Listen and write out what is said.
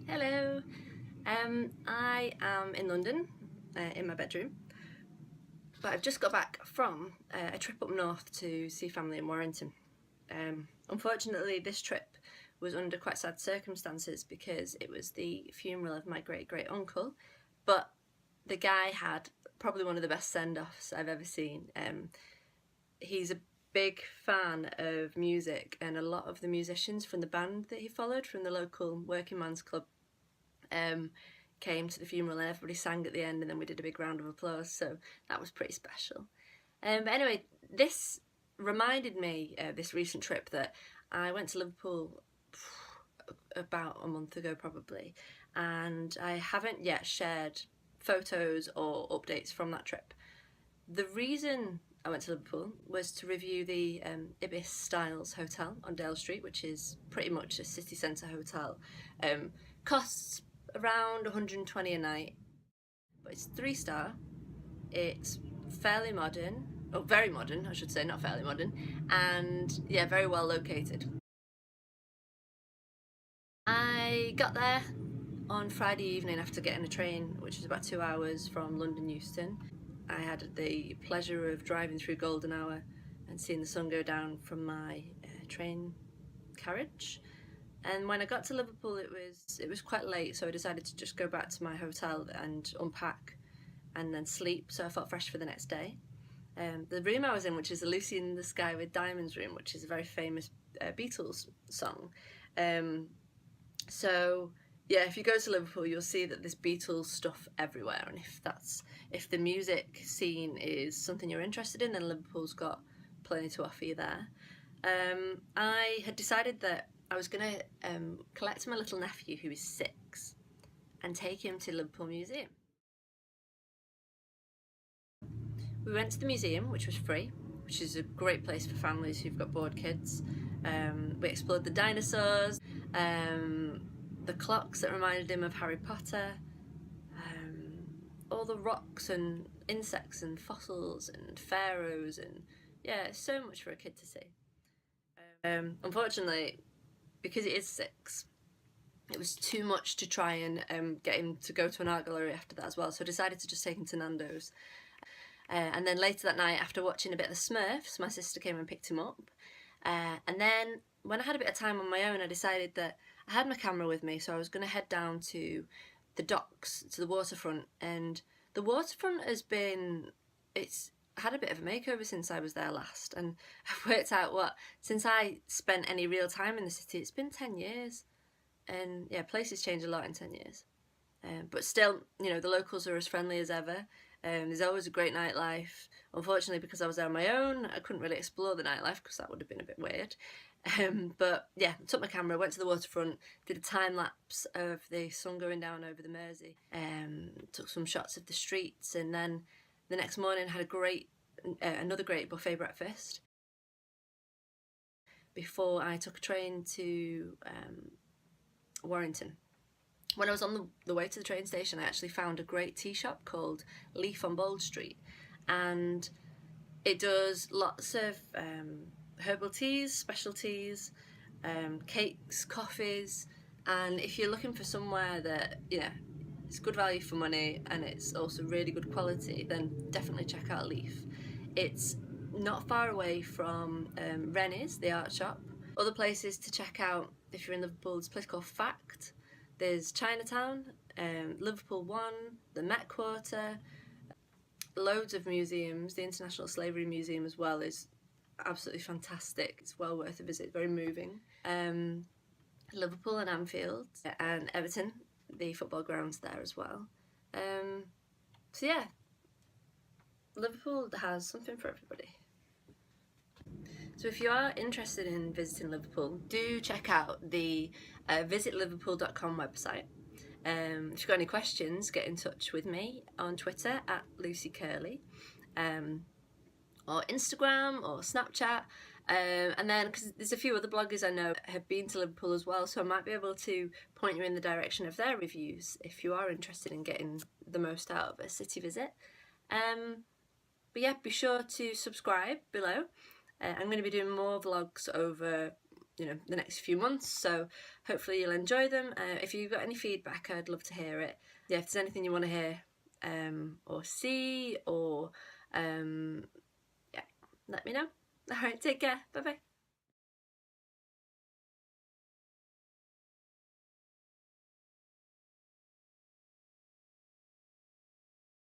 Hello. I am in London, in my bedroom, but I've just got back from a trip up north to see family in Warrington. Unfortunately, this trip was under quite sad circumstances because it was the funeral of my great great uncle, but the guy had probably one of the best send-offs I've ever seen. He's a big fan of music, and a lot of the musicians from the band that he followed from the local working man's club came to the funeral, and everybody sang at the end, and then we did a big round of applause, so that was pretty special. But anyway, this reminded me of this recent trip that I went to Liverpool about a month ago probably, and I haven't yet shared photos or updates from that trip. The reason I went to Liverpool was to review the Ibis Styles Hotel on Dale Street, which is pretty much a city centre hotel. Costs around 120 a night, but it's 3-star. It's fairly modern, or very modern, I should say, not fairly modern, and yeah, very well located. I got there on Friday evening after getting a train, which was about 2 hours from London Euston. I had the pleasure of driving through Golden Hour and seeing the sun go down from my train carriage. And when I got to Liverpool, it was quite late, so I decided to just go back to my hotel and unpack and then sleep, so I felt fresh for the next day. The room I was in, which is the Lucy in the Sky with Diamonds room, which is a very famous Beatles song. So yeah, if you go to Liverpool, you'll see that there's Beatles stuff everywhere, and if the music scene is something you're interested in, then Liverpool's got plenty to offer you there. I had decided that I was going to collect my little nephew, who is 6, and take him to Liverpool Museum. We went to the museum, which was free, which is a great place for families who've got bored kids. We explored the dinosaurs, the clocks that reminded him of Harry Potter, all the rocks and insects and fossils and pharaohs, and yeah, so much for a kid to see. Unfortunately, because it is 6, it was too much to try and get him to go to an art gallery after that as well, so I decided to just take him to Nando's. And then later that night, after watching a bit of the Smurfs, my sister came and picked him up. And then when I had a bit of time on my own, I decided that I had my camera with me, so I was going to head down to the docks, to the waterfront. And the waterfront it's had a bit of a makeover since I was there last. And I've worked out since I spent any real time in the city, it's been 10 years. And yeah, places change a lot in 10 years. But still, the locals are as friendly as ever. There's always a great nightlife. Unfortunately, because I was there on my own, I couldn't really explore the nightlife because that would have been a bit weird. But yeah, took my camera, went to the waterfront, did a time lapse of the sun going down over the Mersey, took some shots of the streets, and then the next morning had another great buffet breakfast before I took a train to Warrington. When I was on the way to the train station, I actually found a great tea shop called Leaf on Bold Street, and it does lots of herbal teas, specialties, cakes, coffees, and if you're looking for somewhere that it's good value for money and it's also really good quality, then definitely check out Leaf. It's not far away from Rennie's, the art shop. Other places to check out if you're in Liverpool, there's a place called Fact. There's Chinatown, Liverpool One, the Met Quarter, loads of museums. The International Slavery Museum as well is absolutely fantastic. It's well worth a visit, very moving. Liverpool and Anfield and Everton, the football grounds there as well. So yeah, Liverpool has something for everybody. So if you are interested in visiting Liverpool, do check out the visitliverpool.com website. If you've got any questions, get in touch with me on Twitter at Lucy Curley, or Instagram or Snapchat. And then, because there's a few other bloggers I know have been to Liverpool as well, so I might be able to point you in the direction of their reviews if you are interested in getting the most out of a city visit. But yeah, be sure to subscribe below. I'm going to be doing more vlogs over you know, the next few months, so hopefully you'll enjoy them. If you've got any feedback, I'd love to hear it. Yeah, if there's anything you want to hear or see, or yeah, let me know. All right, take care. Bye bye.